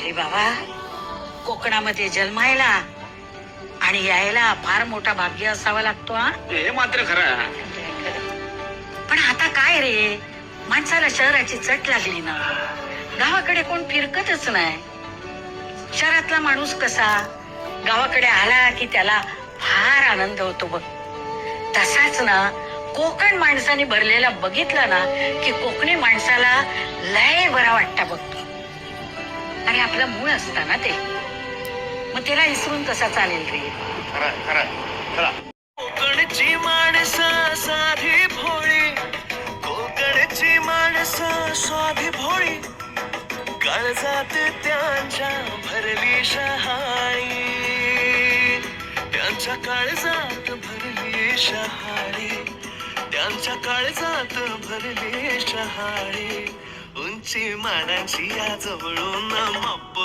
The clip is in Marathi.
अरे बाबा, कोकणामध्ये जन्मायला आणि यायला फार मोठा भाग्य असावा लागतो हा. हे मात्र खरं. पण आता काय रे, माणसाला शहराची चट लागली ना. गावाकडे कोण फिरकतच नाही. शहरातला माणूस कसा गावाकडे आला की त्याला फार आनंद होतो बघ. तसाच ना कोकण माणसाने भरलेला बघितला ना की कोकणी माणसाला लय बरा वाटतं बघ. आणि आपलं मूळ असतं ना ते, मग त्याला इसरून कसा चालेल रे. कोकणची माणसं साधी भोळी, कोकणची माणसं साधी भोळी, काळजात त्यांच्या भरली शहाळी, त्यांच्या काळजात भरली शहाळी, त्यांच्या काळजात भरली शहाळी. उंची मानाची या जवळून मप्प